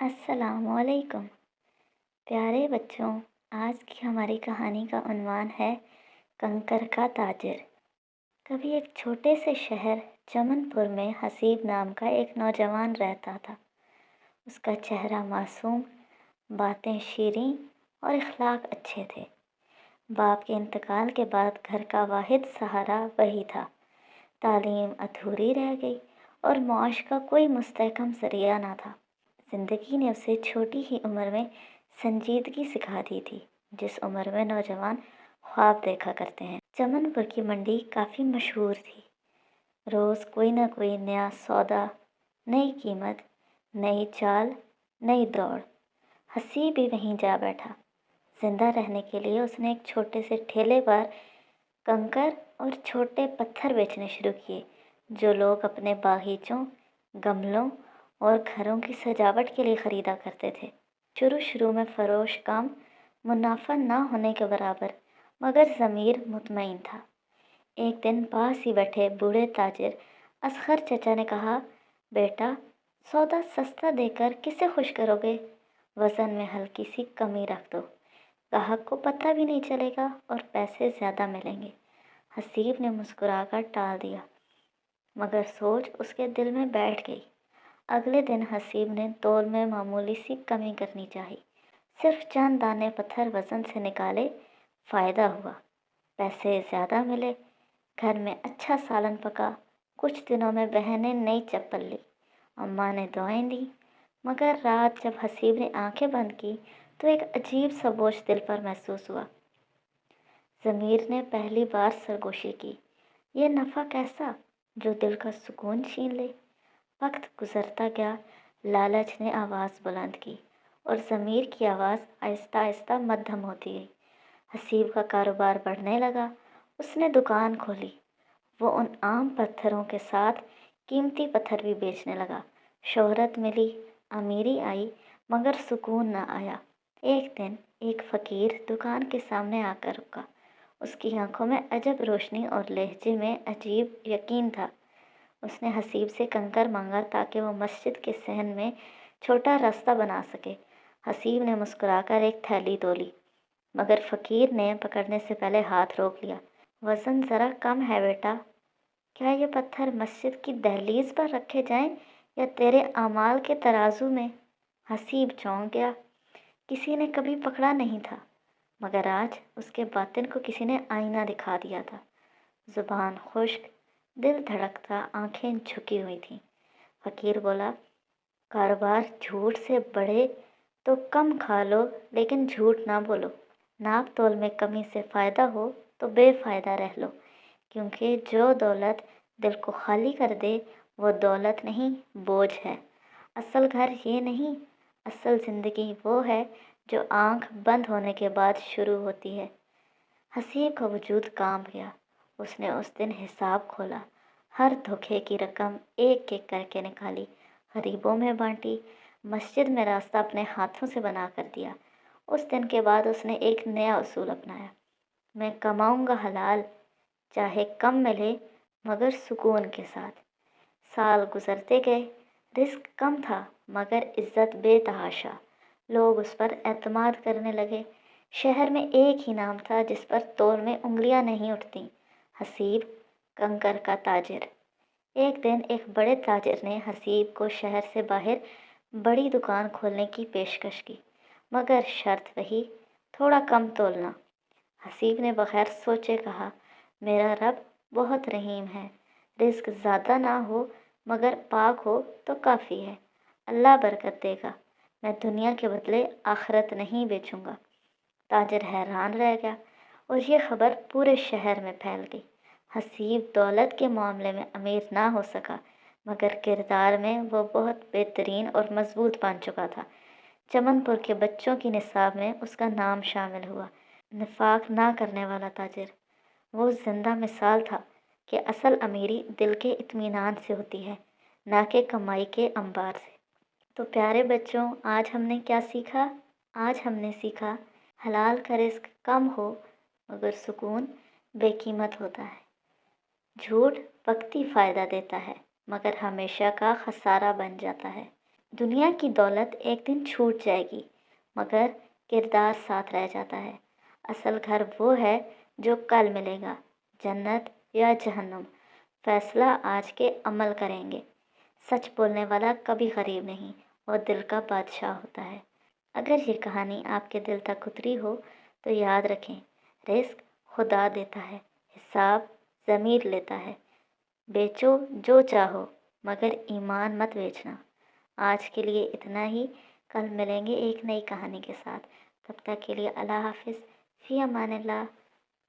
अस्सलाम वालेकुम। प्यारे बच्चों, आज की हमारी कहानी का उन्वान है कंकर का ताजिर। कभी एक छोटे से शहर चमनपुर में हसीब नाम का एक नौजवान रहता था। उसका चेहरा मासूम, बातें शीरीं और इखलाक अच्छे थे। बाप के इंतकाल के बाद घर का वाहिद सहारा वही था। तालीम अधूरी रह गई और मौश का कोई मुस्तहकम ज़रिया ना था। ज़िंदगी ने उसे छोटी ही उम्र में संजीदगी सिखा दी थी, जिस उम्र में नौजवान ख्वाब देखा करते हैं। चमनपुर की मंडी काफ़ी मशहूर थी। रोज़ कोई ना कोई नया सौदा, नई कीमत, नई चाल, नई दौड़। हसीब भी वहीं जा बैठा। जिंदा रहने के लिए उसने एक छोटे से ठेले पर कंकर और छोटे पत्थर बेचने शुरू किए, जो लोग अपने बागीचों, गमलों और घरों की सजावट के लिए ख़रीदा करते थे। शुरू में फरोश कम, मुनाफा ना होने के बराबर, मगर ज़मीर मुतमईन था। एक दिन पास ही बैठे बूढ़े ताजिर असगर चचा ने कहा, बेटा, सौदा सस्ता देकर किसे खुश करोगे? वज़न में हल्की सी कमी रख दो, ग्राहक को पता भी नहीं चलेगा और पैसे ज़्यादा मिलेंगे। हसीब ने मुस्कुराकर टाल दिया, मगर सोच उसके दिल में बैठ गई। अगले दिन हसीब ने तौल में मामूली सी कमी करनी चाहिए। सिर्फ चंद दाने पत्थर वज़न से निकाले, फ़ायदा हुआ। पैसे ज़्यादा मिले। घर में अच्छा सालन पका। कुछ दिनों में बहन ने नई चप्पल ली। अम्मा ने दुआएं दी। मगर रात जब हसीब ने आंखें बंद की तो एक अजीब सा बोझ दिल पर महसूस हुआ। ज़मीर ने पहली बार सरगोशी की। ये नफ़ा कैसा जो दिल का सुकून छीन ले। वक्त गुजरता गया। लालच ने आवाज़ बुलंद की और ज़मीर की आवाज़ आहिस्ता आहिस्ता मध्यम होती गई। हसीब का कारोबार बढ़ने लगा। उसने दुकान खोली। वो उन आम पत्थरों के साथ कीमती पत्थर भी बेचने लगा। शोहरत मिली, अमीरी आई, मगर सुकून न आया। एक दिन एक फ़कीर दुकान के सामने आकर रुका। उसकी आंखों में अजब रोशनी और लहजे में अजीब यकीन था। उसने हसीब से कंकर मांगा ताकि वो मस्जिद के सहन में छोटा रास्ता बना सके। हसीब ने मुस्कुराकर एक थैली तोली, मगर फ़कीर ने पकड़ने से पहले हाथ रोक लिया। वज़न ज़रा कम है बेटा। क्या ये पत्थर मस्जिद की दहलीज पर रखे जाएं या तेरे अमाल के तराजू में? हसीब चौंक गया। किसी ने कभी पकड़ा नहीं था, मगर आज उसके बातिन को किसी ने आईना दिखा दिया था। ज़ुबान खुश्क, दिल धड़कता, आंखें झुकी हुई थीं। फ़कीर बोला, कारोबार झूठ से बढ़े तो कम खा लो, लेकिन झूठ ना बोलो। नाप तोल में कमी से फ़ायदा हो तो बेफ़ायदा रह लो, क्योंकि जो दौलत दिल को खाली कर दे वो दौलत नहीं, बोझ है। असल घर ये नहीं, असल ज़िंदगी वो है जो आँख बंद होने के बाद शुरू होती है। हसीब का वजूद कांप गया। उसने उस दिन हिसाब खोला। हर धोखे की रकम एक एक करके निकाली, गरीबों में बांटी, मस्जिद में रास्ता अपने हाथों से बना कर दिया। उस दिन के बाद उसने एक नया उसूल अपनाया, मैं कमाऊंगा हलाल, चाहे कम मिले मगर सुकून के साथ। साल गुजरते गए। रिस्क कम था, मगर इज्जत बेतहाशा। लोग उस पर एतमाद करने लगे। शहर में एक ही नाम था जिस पर तौल में उंगलियां नहीं उठती, हसीब, कंकर का ताजिर। एक दिन एक बड़े ताजिर ने हसीब को शहर से बाहर बड़ी दुकान खोलने की पेशकश की, मगर शर्त वही, थोड़ा कम तोलना। हसीब ने बगैर सोचे कहा, मेरा रब बहुत रहीम है। रिस्क ज़्यादा ना हो मगर पाक हो तो काफ़ी है। अल्लाह बरकत देगा। मैं दुनिया के बदले आखिरत नहीं बेचूंगा। ताजिर हैरान रह गया और ये खबर पूरे शहर में फैल गई। हसीब दौलत के मामले में अमीर ना हो सका, मगर किरदार में वो बहुत बेहतरीन और मजबूत बन चुका था। चमनपुर के बच्चों की निसाब में उसका नाम शामिल हुआ, निफाक ना करने वाला ताजिर। वो जिंदा मिसाल था कि असल अमीरी दिल के इत्मीनान से होती है, ना कि कमाई के अंबार से। तो प्यारे बच्चों, आज हमने क्या सीखा? आज हमने सीखा, हलाल का रिस्क कम हो मगर सुकून बेकीमत होता है। झूठ वक्ती फ़ायदा देता है, मगर हमेशा का खसारा बन जाता है। دنیا کی دولت ایک دن چھوٹ جائے گی، مگر کردار ساتھ رہ جاتا ہے۔ اصل گھر وہ ہے جو کل ملے گا، جنت یا جہنم، فیصلہ آج کے عمل کریں گے۔ سچ بولنے والا کبھی غریب نہیں اور دل کا بادشاہ ہوتا ہے۔ اگر یہ کہانی آپ کے دل تک اتری ہو تو یاد رکھیں، رزق خدا دیتا ہے، حساب ضمیر لیتا ہے۔ بیچو جو چاہو مگر ایمان مت بیچنا۔ آج کے لیے اتنا ہی، کل ملیں گے ایک نئی کہانی کے ساتھ۔ تب تک کے لیے اللہ حافظ، فی امان اللہ۔